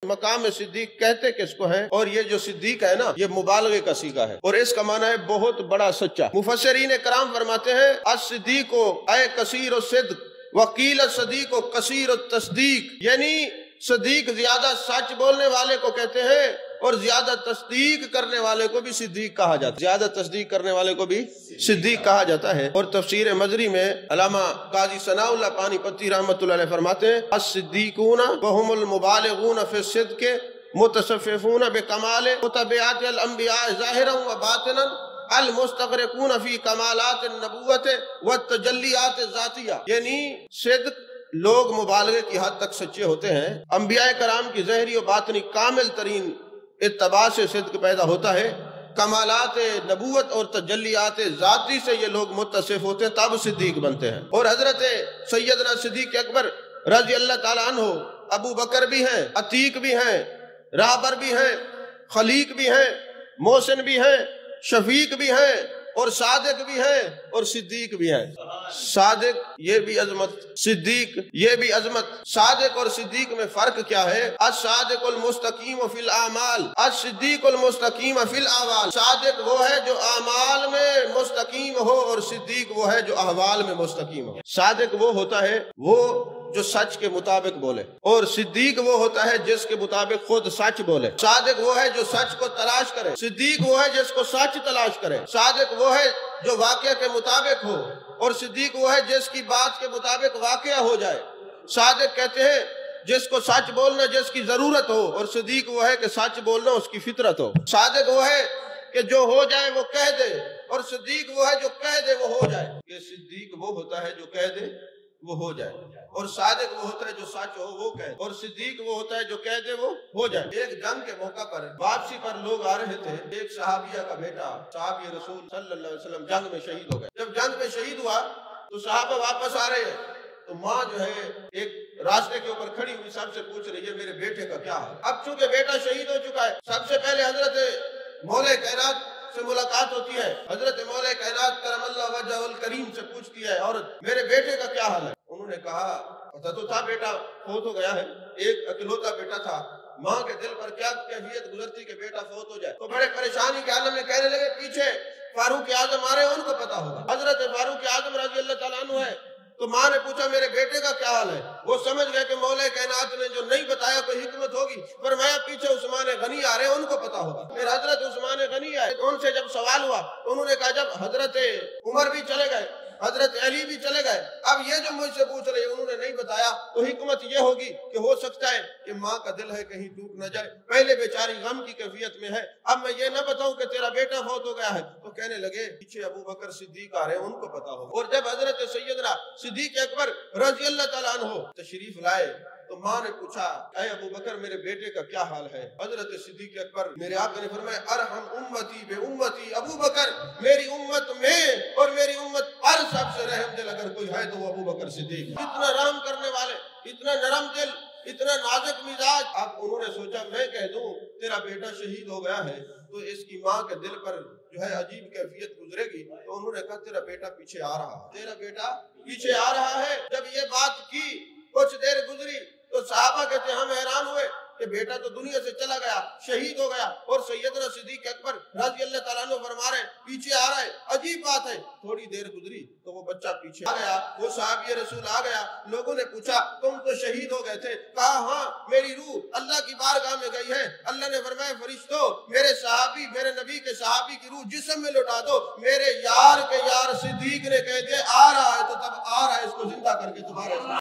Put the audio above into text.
मकाम सिद्दीक कहते किसको है? और ये जो सिद्दीक है ना, ये मुबालगे का सीगा है और इसका माना है बहुत बड़ा सच्चा। मुफस्सिरीन कराम फरमाते हैं अस-सिद्दीको ऐ कसीर सिद्क वकील सदीक को कसीर तस्दीक, यानी सदीक ज्यादा सच बोलने वाले को कहते हैं और ज्यादा तस्दीक करने वाले को भी सिद्दीक कहा जाता है। ज्यादा तस्दीक करने वाले को भी सिद्दीक कहा जाता है। और तफसीर मजरी में अल्लामा काजी सनाउल्लाह पानीपती रहमतुल्लाह अलैह फरमाते हैं अस-सिद्दीकून वहुमुल मुबालिगून फी सिद्क़ मुतसफ़िफ़ून बिकमाल मुतबिअतिल अंबिया ज़ाहिरन व बातिनन अल मुस्तग़रिक़ून फी कमालात नबुव्वत व तजल्लियात ज़ातिया, यानी सिद्क़ लोग मुबालगे की हद तक सच्चे होते हैं। अंबिया कराम की ज़हरी और बातनी कामिल तरीन इत्तबा से सिद्क़ पैदा होता है। कमालात नबूवत और तजल्लियात ज़ाती से ये लोग मुत्तसिफ होते हैं, तब सिद्दीक बनते हैं। और हजरत सैयदना सिद्दीक अकबर रज़ी अल्लाह ताला अन्हु अबू बकर भी हैं, अतीक भी हैं, राहबर भी हैं, खलीक भी हैं, मोहसिन भी हैं, शफीक भी हैं और सादिक भी हैं और सिद्दीक भी हैं। सादिक ये भी अजमत, सिद्दीक ये भी अजमत। सादिक और सिद्दीक में फर्क क्या है? अस-सादिकुल मुस्तकीम फिल आमाल अस-सिद्दीकुल मुस्तकीम फिल अहवाल। सादिक वो है जो आमाल में मुस्तकीम हो और सिद्दीक वो है जो अहवाल में मुस्तकीम हो। सादिक वो होता है वो जो सच के मुताबिक बोले और सिद्दीक वो होता है जिसके मुताबिक खुद सच बोले। सादिक वो है जो सच को तलाश करे, सिद्दीक वो है जिसको सच तलाश करे। सादिक वो है जो वाक़या के मुताबिक हो और सिद्दीक वो है जिसकी बात के मुताबिक वाक़या हो जाए। सादिक कहते हैं जिसको सच बोलना जिसकी जरूरत हो और सिद्दीक वो है कि सच बोलना उसकी फितरत हो। सादिक वो है कि जो हो जाए वो कह दे और सिद्दीक वो है जो कह दे वो हो जाए। ये सिद्दीक वो होता है जो कह दे वो हो जाए और सादिक वो होता है जो सच हो वो कहे और सिद्दीक वो होता है जो कह दे वो हो जाए। एक जंग के मौका पर वापसी पर लोग आ रहे थे, एक सहाबिया का बेटा सहाबी रसूल सल्लल्लाहु अलैहि वसल्लम जंग में शहीद हो गए। जब जंग में शहीद हुआ तो सहाबा वापस आ रहे हैं तो माँ जो है एक रास्ते के ऊपर खड़ी हुई सबसे पूछ रही है मेरे बेटे का क्या हाल। अब चूंकि बेटा शहीद हो चुका है, सबसे पहले हजरत मौला कायनात से मुलाकात होती है। हजरत मौला कायनात करमल्लाहु वजहुल करीम से पूछती है औरत मेरे बेटे का क्या हाल है। उन्होंने कहा पता तो था बेटा फौत हो गया है, एक अकेलौता बेटा था। माँ के दिल पर क्या कैफियत गुजरती कि बेटा फौत हो जाए। तो बड़े परेशानी के आलम में कहने लगे पीछे फारूक आजम आ रहे हैं, उनको पता होगा। हजरत फारूक आजम रज़ी अल्लाह ताला अन्हु है। तो माँ ने पूछा मेरे बेटे का क्या हाल है। वो समझ गए कि मौला कायनात ने जो नहीं बताया कोई हिकमत होगी। फरमाया पीछे उस्मान गनी आ रहे हैं, उनको पता होगा। फिर हजरत उस्मान गनी आए, उनसे जब सवाल हुआ तो उन्होंने कहा जब हजरत उमर भी चले गए, हजरत अली भी चले गए, अब ये जो मुझसे पूछ रहे हैं उन्होंने नहीं बताया तो हिकमत ये होगी कि हो सकता है कि माँ का दिल है कहीं टूट न जाए, पहले बेचारी गम की कैफियत में है, अब मैं ये न बताऊं कि तेरा बेटा फौत हो गया है। तो कहने लगे पीछे अबू बकर सिद्दीक आ रहे हैं, उनको पता होगा। और जब हजरत सैयदना सिद्दीक अकबर रज़ी अल्लाह ताला अन्हु तशरीफ लाए तो माँ ने पूछा ऐ अबू बकर मेरे बेटे का क्या हाल है। हजरत सिद्दीक अकबर मेरे आका ने फरमाया अरहम उम्मती बे उम्मती, अबू बकर मेरी उम्मत में और मेरी उम्मत पर सबसे रहम दिल अगर कोई है तो वो अबू बकर सिद्दीक। इतना रहम करने वाले, इतना नरम दिल, इतना नाजुक मिजाज। अब उन्होंने सोचा मैं कह दूं तेरा बेटा शहीद हो गया है तो इसकी माँ के दिल पर जो है अजीब कैफियत गुजरेगी। तो उन्होंने कहा तेरा बेटा पीछे आ रहा है, तेरा बेटा पीछे आ रहा है। जब ये बात की कुछ देर गुजरी तो सहाबा कहते हम हैरान हुए कि बेटा तो दुनिया से चला गया, शहीद हो गया और सैयदना सिद्दीक अकबर रज़ी अल्लाह ताला अन्हु फरमा रहे पीछे आ रहा है। अजीब बात है। थोड़ी देर गुजरी तो वो बच्चा पीछे आ गया, वो सहाबी रसूल आ गया। लोगों ने पूछा तुम तो शहीद हो गए थे। कहा हाँ मेरी रूह अल्लाह की बारगाह में गई है। अल्लाह ने फरमाया फरिश्तों मेरे सहाबी मेरे नबी के सहाबी की रूह जिस्म में लौटा दो। मेरे यार के यार सिद्दीक ने कह दिया आ रहा है तो तब आ रहा है, इसको जिंदा करके तुम्हारे